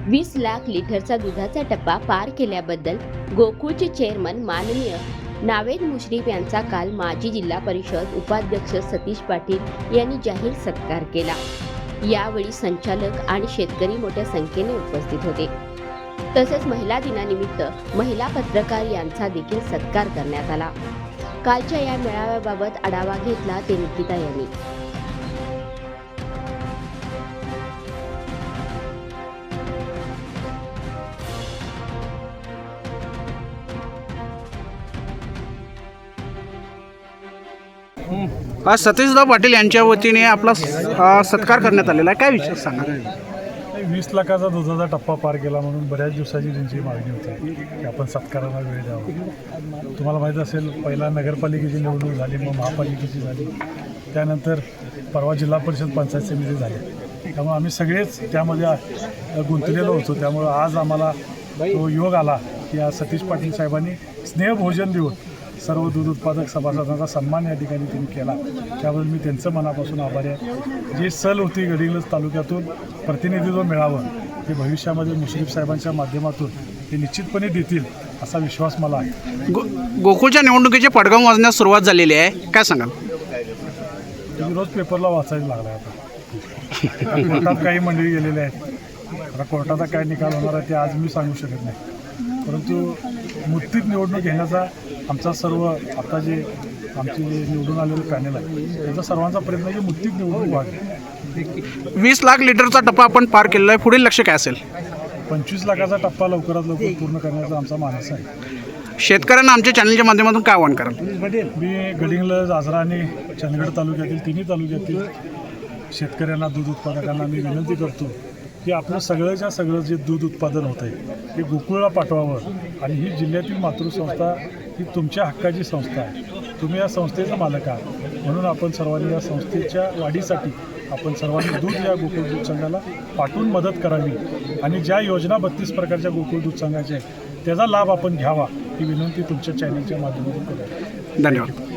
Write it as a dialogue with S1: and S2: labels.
S1: 20 लाख लिटरचा दुधाचा टप्पा पार केल्याबद्दल गोकुळचे चेअरमन माननीय नावेद मुश्रीफ यांचा काल माजी जिल्हा परिषद उपाध्यक्ष सतीश पाटील यांनी जाहीर सत्कार केला। यावेळी संचालक आणि शेतकरी मोठ्या संख्येने उपस्थित होते। तसेच महिला दिनानिमित्त महिला पत्रकार यांचा देखील सत्कार करण्यात आला। कालच्या या मेळाव्याबाबत आढावा घेतला ते निकिता यांनी।
S2: आज सतीशदाव पाटील यांच्या वतीने आपला सत्कार करण्यात आलेला आहे, काय विषय सांगा?
S3: 20 लाखाचा दुधाचा टप्पा पार केला म्हणून बऱ्याच दिवसाची त्यांची मागणी होती की आपण सत्काराला वेळ द्यावा। तुम्हाला माहीत असेल, पहिला नगरपालिकेची निवडणूक झाली, मग महापालिकेची झाली, त्यानंतर परवा जिल्हा परिषद पंचायत समिती झाली। त्यामुळे आम्ही सगळेच त्यामध्ये गुंतलेलो होतो। त्यामुळं आज आम्हाला तो योग आला की आज सतीश पाटील साहेबांनी स्नेहभोजन देऊन सर्व दूध उत्पादक सभासदांचा सन्मान या ठिकाणी त्यांनी केला। त्याबद्दल मी त्यांचं मनापासून आभारी आहे। जी सल होती गडिंग्लज तालुक्यातून प्रतिनिधित्व मिळावं ते भविष्यामध्ये मुश्रीफ साहेबांच्या माध्यमातून ते निश्चितपणे देतील असा विश्वास मला आहे।
S2: गोकुळच्या निवडणुकीचे पडघम वाजण्यास सुरुवात झालेली आहे, काय सांगाल?
S3: रोज पेपरला वाचायला लागला आता कोर्टात काही मंडळी गेलेले आहेत। आता कोर्टाचा काय निकाल होणार आहे ते आज मी सांगू शकत नाही, परंतु मुक्तीत निवडणूक घेण्याचा आमचा सर्व आता जे आमचे निवडून आलेले पॅनल आहे त्याचा सर्वांचा प्रयत्न आहे की मुक्तीत निवडणूक व्हावी।
S2: 20 लाख लिटरचा टप्पा आपण पार केलेला आहे, पुढील लक्ष्य काय असेल?
S3: 25 लाखाचा टप्पा लवकरात लवकर पूर्ण करण्याचा आमचा मानस आहे।
S2: शेतकऱ्यांना आमच्या चॅनलच्या माध्यमातून काय आवाहन कराल?
S3: मी गडिंग्लज, आजरा आणि चंदगड तालुक्यातील तिन्ही तालुक्यातील शेतकऱ्यांना, दूध उत्पादकांना मी विनंती करतो की आपलं सगळंच्या सगळं जे दूध उत्पादन होतं आहे ते गोकुळला पाठवावं। आणि ही जिल्ह्यातील मातृसंस्था ही तुमच्या हक्काची संस्था आहे, तुम्ही या संस्थेचा मालक आहात, म्हणून आपण सर्वांनी या संस्थेच्या वाढीसाठी आपण सर्वांनी दूध या गोकुळ दूध संघाला पाठवून मदत करावी आणि ज्या योजना 32 प्रकारच्या गोकुळ दूध संघाच्या आहेत त्याचा लाभ आपण घ्यावा ही विनंती तुमच्या चॅनलच्या माध्यमातून करतो।
S2: धन्यवाद।